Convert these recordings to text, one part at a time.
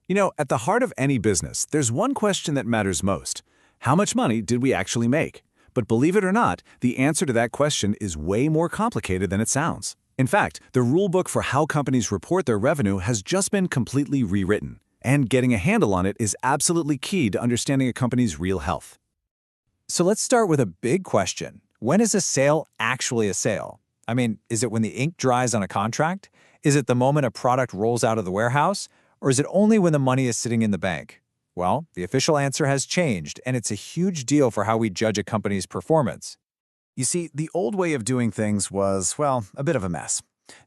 At the heart of any business, there's one question that matters most. How much money did we actually make? But believe it or not, the answer to that question is way more complicated than it sounds. In fact, the rulebook for how companies report their revenue has just been completely rewritten. And getting a handle on it is absolutely key to understanding a company's real health. So let's start with a big question. When is a sale actually a sale? I mean, is it when the ink dries on a contract? Is it the moment a product rolls out of the warehouse? Or is it only when the money is sitting in the bank? Well, the official answer has changed, and it's a huge deal for how we judge a company's performance. You see, the old way of doing things was, well, a bit of a mess.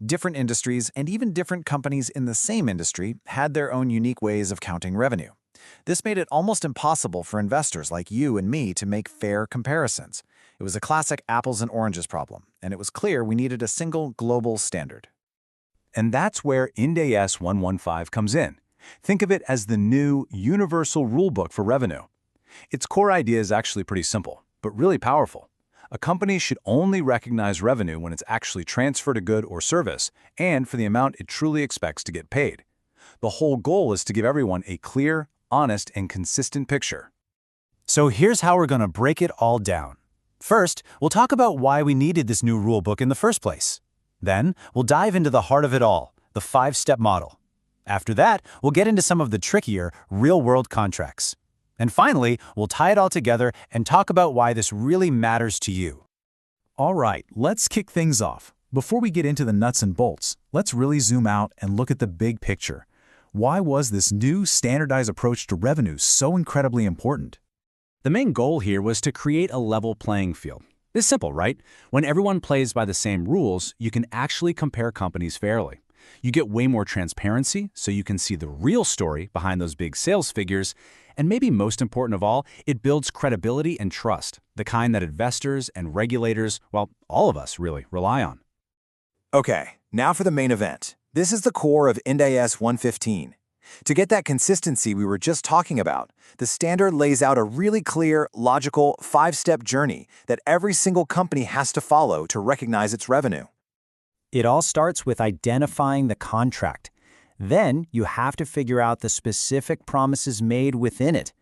Different industries and even different companies in the same industry had their own unique ways of counting revenue. This made it almost impossible for investors like you and me to make fair comparisons. It was a classic apples and oranges problem, and it was clear we needed a single global standard. And that's where IND AS 115 comes in. Think of it as the new universal rulebook for revenue. Its core idea is actually pretty simple, but really powerful. A company should only recognize revenue when it's actually transferred a good or service and for the amount it truly expects to get paid. The whole goal is to give everyone a clear, honest, and consistent picture. So here's how we're going to break it all down. First, we'll talk about why we needed this new rulebook in the first place. Then, we'll dive into the heart of it all, the 5-step model. After that, we'll get into some of the trickier, real-world contracts. And finally, we'll tie it all together and talk about why this really matters to you. All right, let's kick things off. Before we get into the nuts and bolts, let's really zoom out and look at the big picture. Why was this new standardized approach to revenue so incredibly important? The main goal here was to create a level playing field. It's simple, right? When everyone plays by the same rules, you can actually compare companies fairly. You get way more transparency, so you can see the real story behind those big sales figures, and maybe most important of all, it builds credibility and trust, the kind that investors and regulators, well, all of us really rely on. Okay, now for the main event. This is the core of IND AS 115. To get that consistency we were just talking about, the standard lays out a really clear, logical, 5-step journey that every single company has to follow to recognize its revenue. It all starts with identifying the contract. Then you have to figure out the specific promises made within it.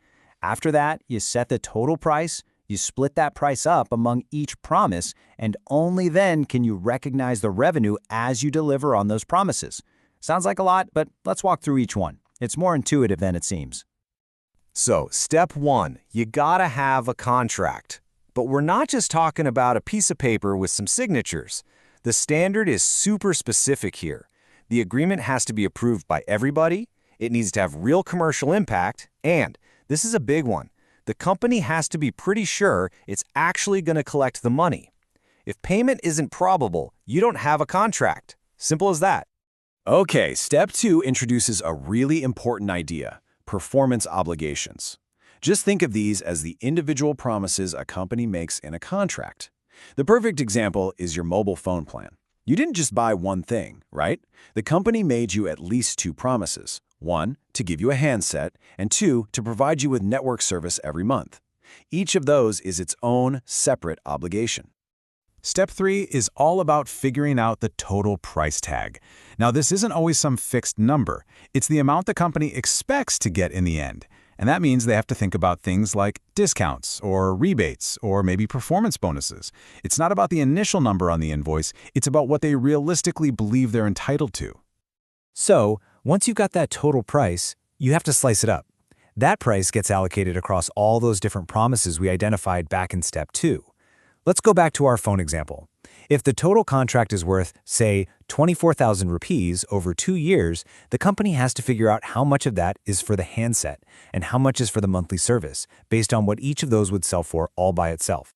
After that, you set the total price, you split that price up among each promise, and only then can you recognize the revenue as you deliver on those promises. Sounds like a lot, but let's walk through each one. It's more intuitive than it seems. So, step 1, you gotta have a contract. But we're not just talking about a piece of paper with some signatures. The standard is super specific here. The agreement has to be approved by everybody, it needs to have real commercial impact, and, this is a big one, the company has to be pretty sure it's actually going to collect the money. If payment isn't probable, you don't have a contract. Simple as that. Okay, step 2 introduces a really important idea: performance obligations. Just think of these as the individual promises a company makes in a contract. The perfect example is your mobile phone plan. You didn't just buy one thing, right? The company made you at least 2 promises. 1, to give you a handset, and 2, to provide you with network service every month. Each of those is its own separate obligation. Step 3 is all about figuring out the total price tag. Now, this isn't always some fixed number. It's the amount the company expects to get in the end. And that means they have to think about things like discounts or rebates or maybe performance bonuses. It's not about the initial number on the invoice, it's about what they realistically believe they're entitled to. So, once you've got that total price, you have to slice it up. That price gets allocated across all those different promises we identified back in step 2. Let's go back to our phone example. If the total contract is worth, say, 24,000 rupees over 2 years, the company has to figure out how much of that is for the handset and how much is for the monthly service, based on what each of those would sell for all by itself.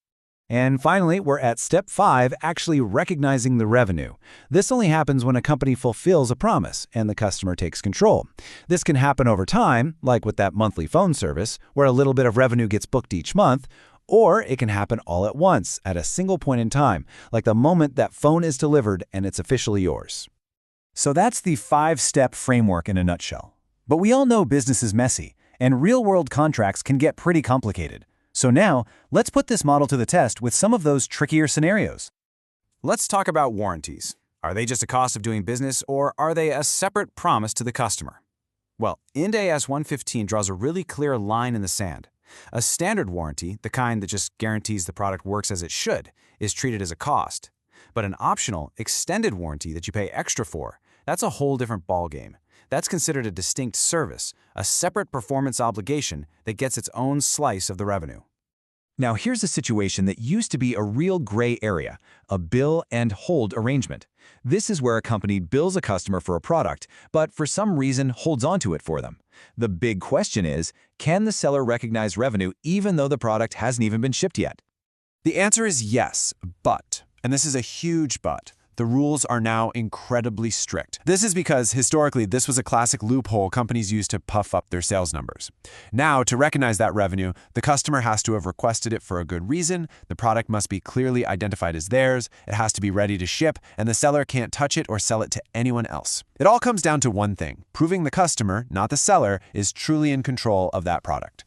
And finally, we're at step 5, actually recognizing the revenue. This only happens when a company fulfills a promise and the customer takes control. This can happen over time, like with that monthly phone service, where a little bit of revenue gets booked each month, or it can happen all at once, at a single point in time, like the moment that phone is delivered and it's officially yours. So that's the 5-step framework in a nutshell. But we all know business is messy, and real-world contracts can get pretty complicated. So now, let's put this model to the test with some of those trickier scenarios. Let's talk about warranties. Are they just a cost of doing business, or are they a separate promise to the customer? Well, IND AS 115 draws a really clear line in the sand. A standard warranty, the kind that just guarantees the product works as it should, is treated as a cost. But an optional, extended warranty that you pay extra for, that's a whole different ballgame. That's considered a distinct service, a separate performance obligation that gets its own slice of the revenue. Now here's a situation that used to be a real gray area, a bill and hold arrangement. This is where a company bills a customer for a product, but for some reason holds onto it for them. The big question is, can the seller recognize revenue even though the product hasn't even been shipped yet? The answer is yes, but, and this is a huge but, the rules are now incredibly strict. This is because, historically, this was a classic loophole companies used to puff up their sales numbers. Now, to recognize that revenue, the customer has to have requested it for a good reason, the product must be clearly identified as theirs, it has to be ready to ship, and the seller can't touch it or sell it to anyone else. It all comes down to one thing: proving the customer, not the seller, is truly in control of that product.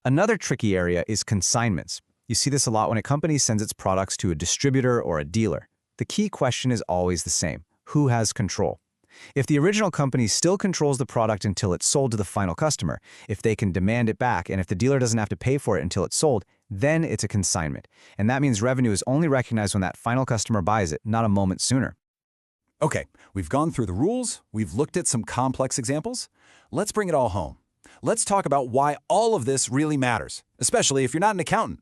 Another tricky area is consignments. You see this a lot when a company sends its products to a distributor or a dealer. The key question is always the same: who has control? If the original company still controls the product until it's sold to the final customer, if they can demand it back, and if the dealer doesn't have to pay for it until it's sold, then it's a consignment. And that means revenue is only recognized when that final customer buys it, not a moment sooner. Okay, we've gone through the rules, we've looked at some complex examples. Let's bring it all home. Let's talk about why all of this really matters, especially if you're not an accountant.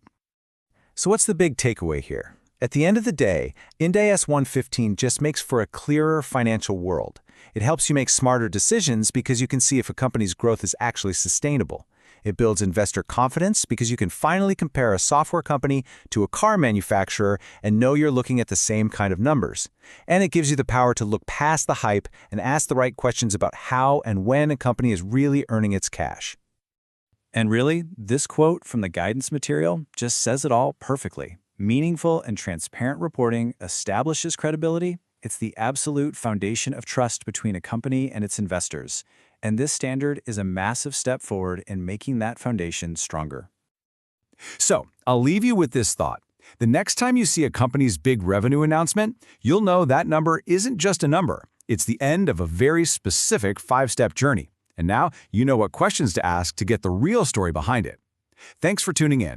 So what's the big takeaway here? At the end of the day, IND AS 115 just makes for a clearer financial world. It helps you make smarter decisions because you can see if a company's growth is actually sustainable. It builds investor confidence because you can finally compare a software company to a car manufacturer and know you're looking at the same kind of numbers. And it gives you the power to look past the hype and ask the right questions about how and when a company is really earning its cash. And really, this quote from the guidance material just says it all perfectly. Meaningful and transparent reporting establishes credibility. It's the absolute foundation of trust between a company and its investors. And this standard is a massive step forward in making that foundation stronger. So, I'll leave you with this thought. The next time you see a company's big revenue announcement, you'll know that number isn't just a number. It's the end of a very specific 5-step journey. And now you know what questions to ask to get the real story behind it. Thanks for tuning in.